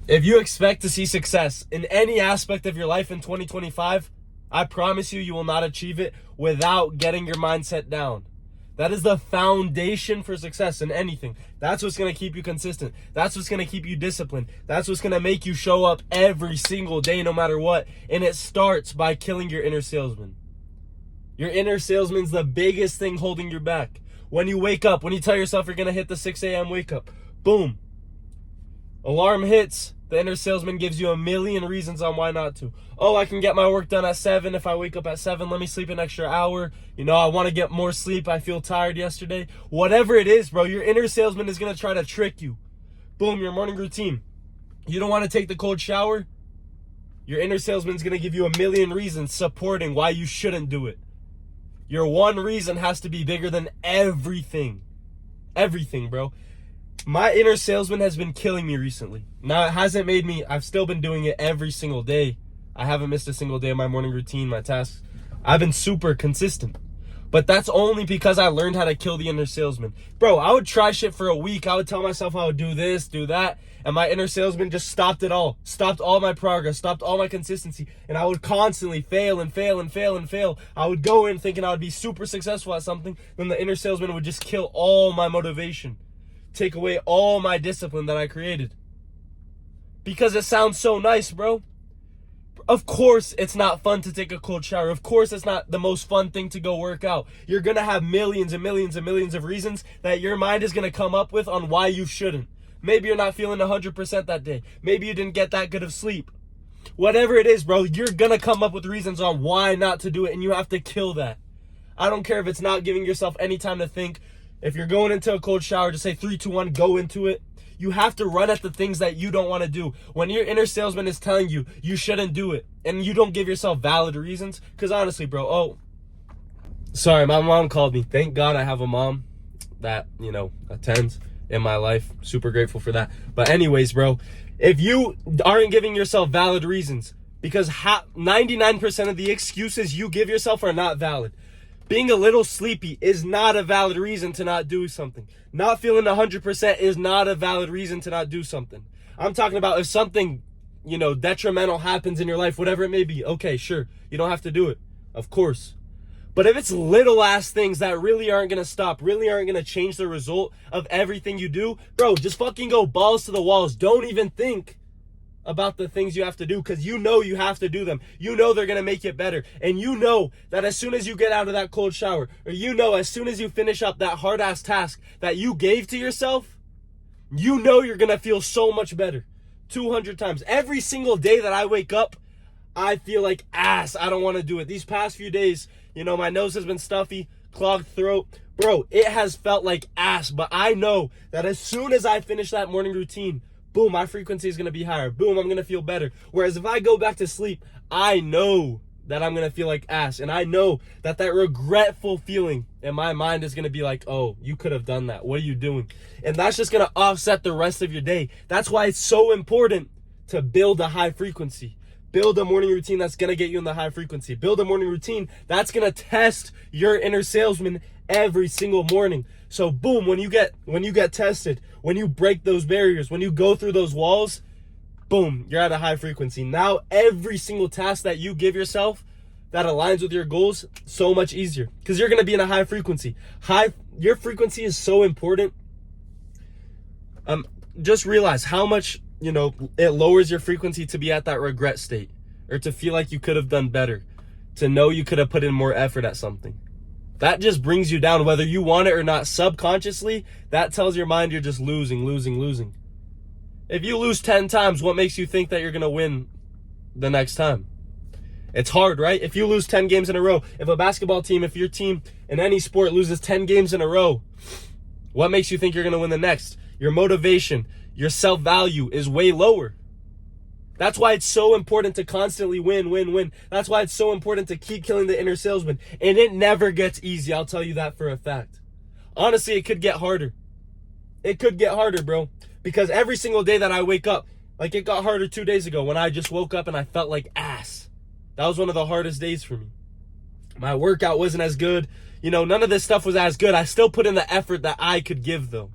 If you expect to see success in any aspect of your life in 2025, I promise you, you will not achieve it without getting your mindset down. That is the foundation for success in anything. That's what's going to keep you consistent. That's what's going to keep you disciplined. That's what's going to make you show up every single day, no matter what. And it starts by killing your inner salesman. Your inner salesman's the biggest thing holding you back. When you wake up, when you tell yourself you're going to hit the 6 a.m. wake up, boom. Alarm hits. The inner salesman gives you a million reasons on why not to. Oh, I can get my work done at 7 if I wake up at 7. Let me sleep an extra hour. I want to get more sleep. I feel tired yesterday. Whatever it is, bro, your inner salesman is going to try to trick you. Boom, your morning routine. You don't want to take the cold shower? Your inner salesman is going to give you a million reasons supporting why you shouldn't do it. Your one reason has to be bigger than everything. Everything, bro. My inner salesman has been killing me recently. Now, it hasn't made me, I've still been doing it every single day. I haven't missed a single day of my morning routine, my tasks. I've been super consistent. But that's only because I learned how to kill the inner salesman. Bro, I would try shit for a week. I would tell myself I would do this, do that. And my inner salesman just stopped it all. Stopped all my progress, stopped all my consistency. And I would constantly fail and fail and fail and fail. I would go in thinking I would be super successful at something. Then the inner salesman would just kill all my motivation. Take away all my discipline that I created. Because it sounds so nice, bro. Of course it's not fun to take a cold shower. Of course it's not the most fun thing to go work out. You're going to have millions and millions and millions of reasons that your mind is going to come up with on why you shouldn't. Maybe you're not feeling 100% that day. Maybe you didn't get that good of sleep. Whatever it is, bro, you're going to come up with reasons on why not to do it, and you have to kill that. I don't care if it's not giving yourself any time to think. If you're going into a cold shower, just say 3, 2, 1, go into it. You have to run at the things that you don't want to do. When your inner salesman is telling you you shouldn't do it, and you don't give yourself valid reasons, because honestly, bro, sorry, my mom called me. Thank God I have a mom that, attends in my life. Super grateful for that. But anyways, bro, if you aren't giving yourself valid reasons, because 99% of the excuses you give yourself are not valid. Being a little sleepy is not a valid reason to not do something. Not feeling 100% is not a valid reason to not do something. I'm talking about if something, detrimental happens in your life, whatever it may be. Okay, sure. You don't have to do it. Of course. But if it's little ass things that really aren't going to stop, really aren't going to change the result of everything you do, bro, just fucking go balls to the walls. Don't even think about the things you have to do, because you have to do them. They're going to make it better. And that as soon as you get out of that cold shower, or as soon as you finish up that hard ass task that you gave to yourself, you're going to feel so much better. 200 times. Every single day that I wake up, I feel like ass. I don't want to do it. These past few days, my nose has been stuffy, clogged throat. Bro, it has felt like ass. But I know that as soon as I finish that morning routine, boom, my frequency is going to be higher. Boom, I'm going to feel better. Whereas if I go back to sleep, I know that I'm going to feel like ass. And I know that regretful feeling in my mind is going to be like, oh, you could have done that. What are you doing? And that's just going to offset the rest of your day. That's why it's so important to build a high frequency. Build a morning routine that's going to get you in the high frequency. Build a morning routine that's going to test your inner salesman every single morning. So boom, when you get tested, when you break those barriers, when you go through those walls, boom, you're at a high frequency. Now every single task that you give yourself that aligns with your goals, so much easier, because you're going to be in a high frequency. Your frequency is so important. Just realize how much, it lowers your frequency to be at that regret state, or to feel like you could have done better, to know you could have put in more effort at something. That just brings you down, whether you want it or not. Subconsciously, that tells your mind you're just losing. If you lose 10 times, what makes you think that you're going to win the next time? It's hard, right? If you lose 10 games in a row, if a basketball team, if your team in any sport loses 10 games in a row, what makes you think you're going to win the next? Your motivation, your self-value is way lower. That's why it's so important to constantly win. That's why it's so important to keep killing the inner salesman. And it never gets easy, I'll tell you that for a fact. Honestly, it could get harder. It could get harder, bro. Because every single day that I wake up, like it got harder 2 days ago when I just woke up and I felt like ass. That was one of the hardest days for me. My workout wasn't as good. None of this stuff was as good. I still put in the effort that I could give, though.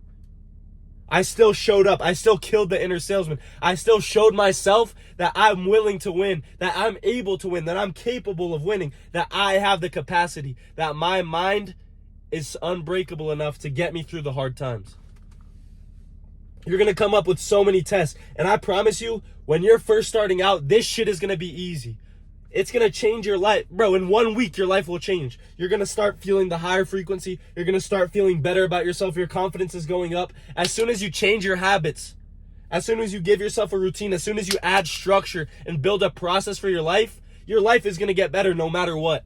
I still showed up. I still killed the inner salesman. I still showed myself that I'm willing to win, that I'm able to win, that I'm capable of winning, that I have the capacity, that my mind is unbreakable enough to get me through the hard times. You're going to come up with so many tests. And I promise you, when you're first starting out, this shit is going to be easy. It's going to change your life. Bro, in 1 week, your life will change. You're going to start feeling the higher frequency. You're going to start feeling better about yourself. Your confidence is going up. As soon as you change your habits, as soon as you give yourself a routine, as soon as you add structure and build a process for your life is going to get better no matter what.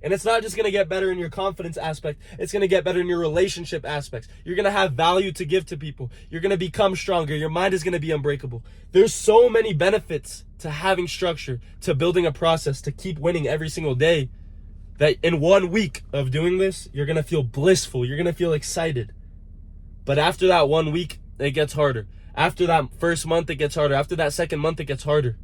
And it's not just going to get better in your confidence aspect. It's going to get better in your relationship aspects. You're going to have value to give to people. You're going to become stronger. Your mind is going to be unbreakable. There's so many benefits to having structure, to building a process, to keep winning every single day, that in 1 week of doing this, you're going to feel blissful. You're going to feel excited. But after that 1 week, it gets harder. After that first month, it gets harder. After that second month, it gets harder.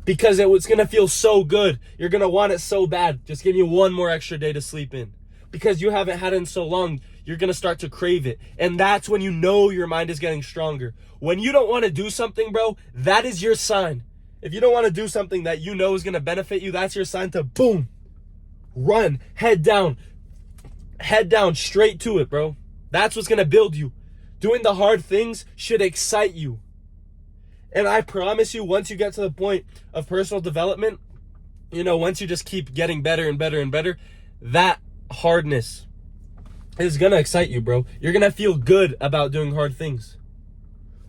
Because it's going to feel so good. You're going to want it so bad. Just give me one more extra day to sleep in. Because you haven't had it in so long, you're going to start to crave it. And that's when you know your mind is getting stronger. When you don't want to do something, bro, that is your sign. If you don't want to do something that you know is going to benefit you, that's your sign to boom, run, head down straight to it, bro. That's what's going to build you. Doing the hard things should excite you. And I promise you, once you get to the point of personal development, once you just keep getting better and better and better, that hardness is going to excite you, bro. You're going to feel good about doing hard things.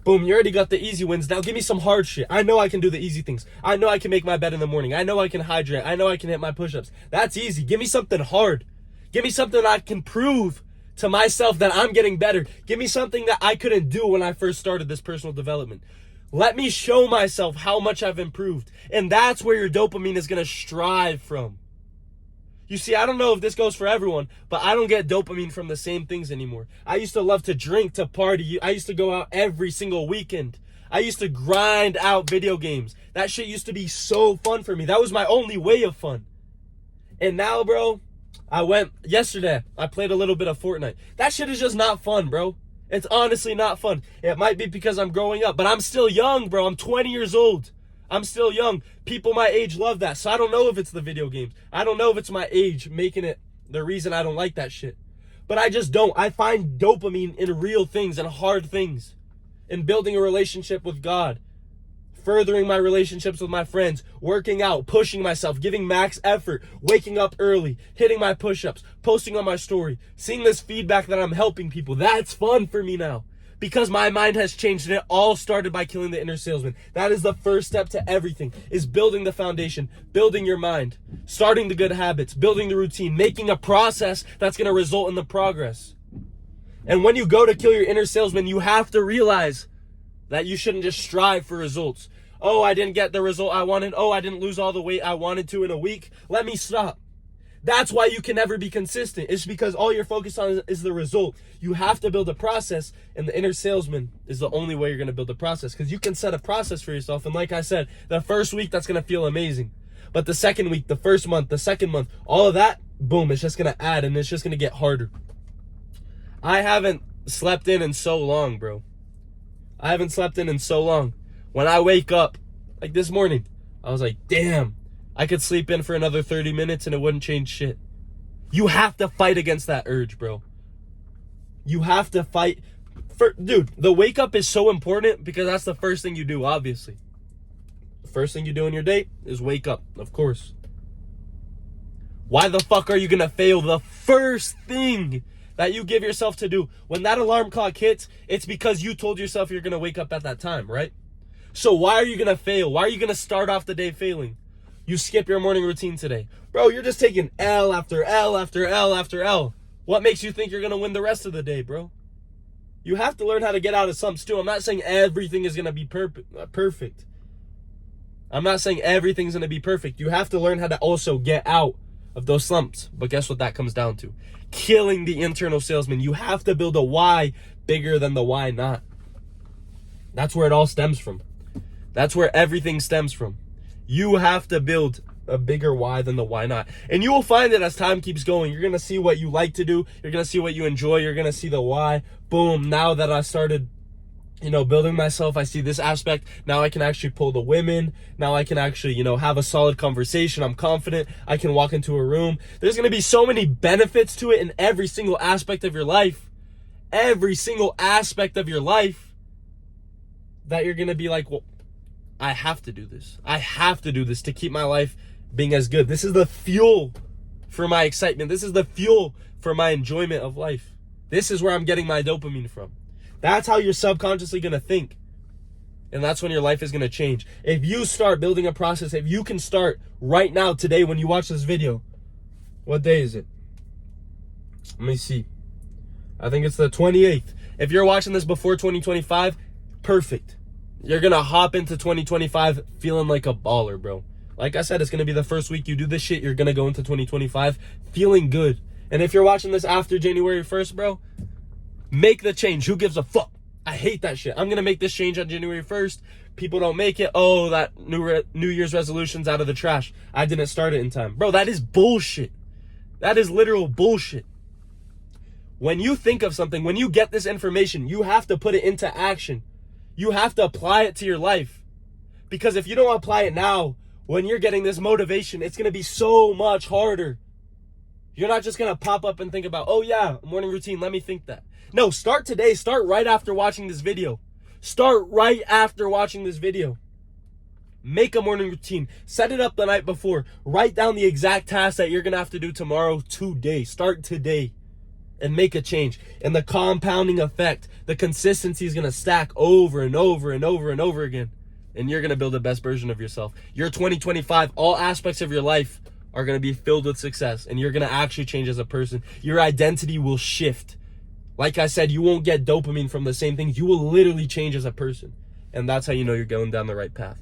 Boom, you already got the easy wins. Now give me some hard shit. I know I can do the easy things. I know I can make my bed in the morning. I know I can hydrate. I know I can hit my push-ups. That's easy. Give me something hard. Give me something I can prove to myself that I'm getting better. Give me something that I couldn't do when I first started this personal development. Let me show myself how much I've improved. And that's where your dopamine is going to strive from. You see, I don't know if this goes for everyone, but I don't get dopamine from the same things anymore. I used to love to drink, to party. I used to go out every single weekend. I used to grind out video games. That shit used to be so fun for me. That was my only way of fun. And now, bro, yesterday, I played a little bit of Fortnite. That shit is just not fun, bro. It's honestly not fun. It might be because I'm growing up, but I'm still young, bro. I'm 20 years old. I'm still young. People my age love that. So I don't know if it's the video games. I don't know if it's my age making it the reason I don't like that shit. But I just don't. I find dopamine in real things and hard things. In building a relationship with God. Furthering my relationships with my friends. Working out. Pushing myself. Giving max effort. Waking up early. Hitting my push-ups. Posting on my story. Seeing this feedback that I'm helping people. That's fun for me now. Because my mind has changed, and it all started by killing the inner salesman. That is the first step to everything, is building the foundation, building your mind, starting the good habits, building the routine, making a process that's going to result in the progress. And when you go to kill your inner salesman, you have to realize that you shouldn't just strive for results. Oh, I didn't get the result I wanted. Oh, I didn't lose all the weight I wanted to in a week. Let me stop. That's why you can never be consistent. It's because all you're focused on is the result. You have to build a process, and the inner salesman is the only way you're going to build a process, because you can set a process for yourself. And like I said, the first week, that's going to feel amazing. But the second week, the first month, the second month, all of that, boom, it's just going to add, and it's just going to get harder. I haven't slept in so long, bro. I haven't slept in so long. When I wake up, like this morning, I was like, damn. I could sleep in for another 30 minutes and it wouldn't change shit. You have to fight against that urge, bro. You have to fight. Dude, the wake up is so important because that's the first thing you do, obviously. The first thing you do in your day is wake up, of course. Why the fuck are you going to fail the first thing that you give yourself to do? When that alarm clock hits, it's because you told yourself you're going to wake up at that time, right? So why are you going to fail? Why are you going to start off the day failing? You skip your morning routine today. Bro, you're just taking L after L after L after L. What makes you think you're going to win the rest of the day, bro? You have to learn how to get out of slumps too. I'm not saying everything is going to be perfect. I'm not saying everything's going to be perfect. You have to learn how to also get out of those slumps. But guess what that comes down to? Killing the internal salesman. You have to build a why bigger than the why not. That's where it all stems from. That's where everything stems from. You have to build a bigger why than the why not. And you will find that as time keeps going, you're going to see what you like to do. You're going to see what you enjoy. You're going to see the why. Boom. Now that I started building myself. I see this aspect. Now I can actually pull the women. Now I can actually, have a solid conversation. I'm confident. I can walk into a room. There's going to be so many benefits to it in every single aspect of your life. Every single aspect of your life that you're going to be like, well, I have to do this. I have to do this to keep my life being as good. This is the fuel for my excitement. This is the fuel for my enjoyment of life. This is where I'm getting my dopamine from. That's how you're subconsciously going to think. And that's when your life is going to change. If you start building a process, if you can start right now, today, when you watch this video. What day is it? Let me see. I think it's the 28th. If you're watching this before 2025, perfect. You're going to hop into 2025 feeling like a baller, bro. Like I said, it's going to be the first week you do this shit. You're going to go into 2025 feeling good. And if you're watching this after January 1st, bro, make the change. Who gives a fuck? I hate that shit. I'm going to make this change on January 1st. People don't make it. Oh, that New Year's resolution's out of the trash. I didn't start it in time. Bro, that is bullshit. That is literal bullshit. When you think of something, when you get this information, you have to put it into action. You have to apply it to your life. Because if you don't apply it now, when you're getting this motivation, it's going to be so much harder. You're not just going to pop up and think about, oh yeah, morning routine, let me think that. No, start today. Start right after watching this video. Start right after watching this video. Make a morning routine. Set it up the night before. Write down the exact task that you're going to have to do tomorrow, today. Start today and make a change. And the compounding effect, the consistency is going to stack over and over and over and over again. And you're going to build the best version of yourself. Your 2025, all aspects of your life are going to be filled with success. And you're going to actually change as a person. Your identity will shift. Like I said, you won't get dopamine from the same things. You will literally change as a person. And that's how you know you're going down the right path.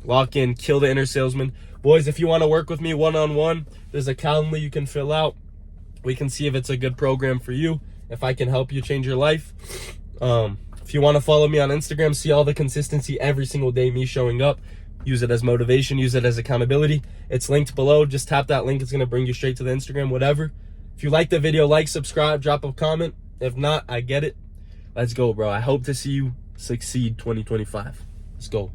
Lock in, kill the inner salesman. Boys, if you want to work with me one-on-one, there's a calendar you can fill out. We can see if it's a good program for you. If I can help you change your life. If you want to follow me on Instagram, see all the consistency every single day, me showing up. Use it as motivation, use it as accountability. It's linked below. Just tap that link. It's going to bring you straight to the Instagram, whatever. If you like the video, like, subscribe, drop a comment. If not, I get it. Let's go, bro. I hope to see you succeed 2025. Let's go.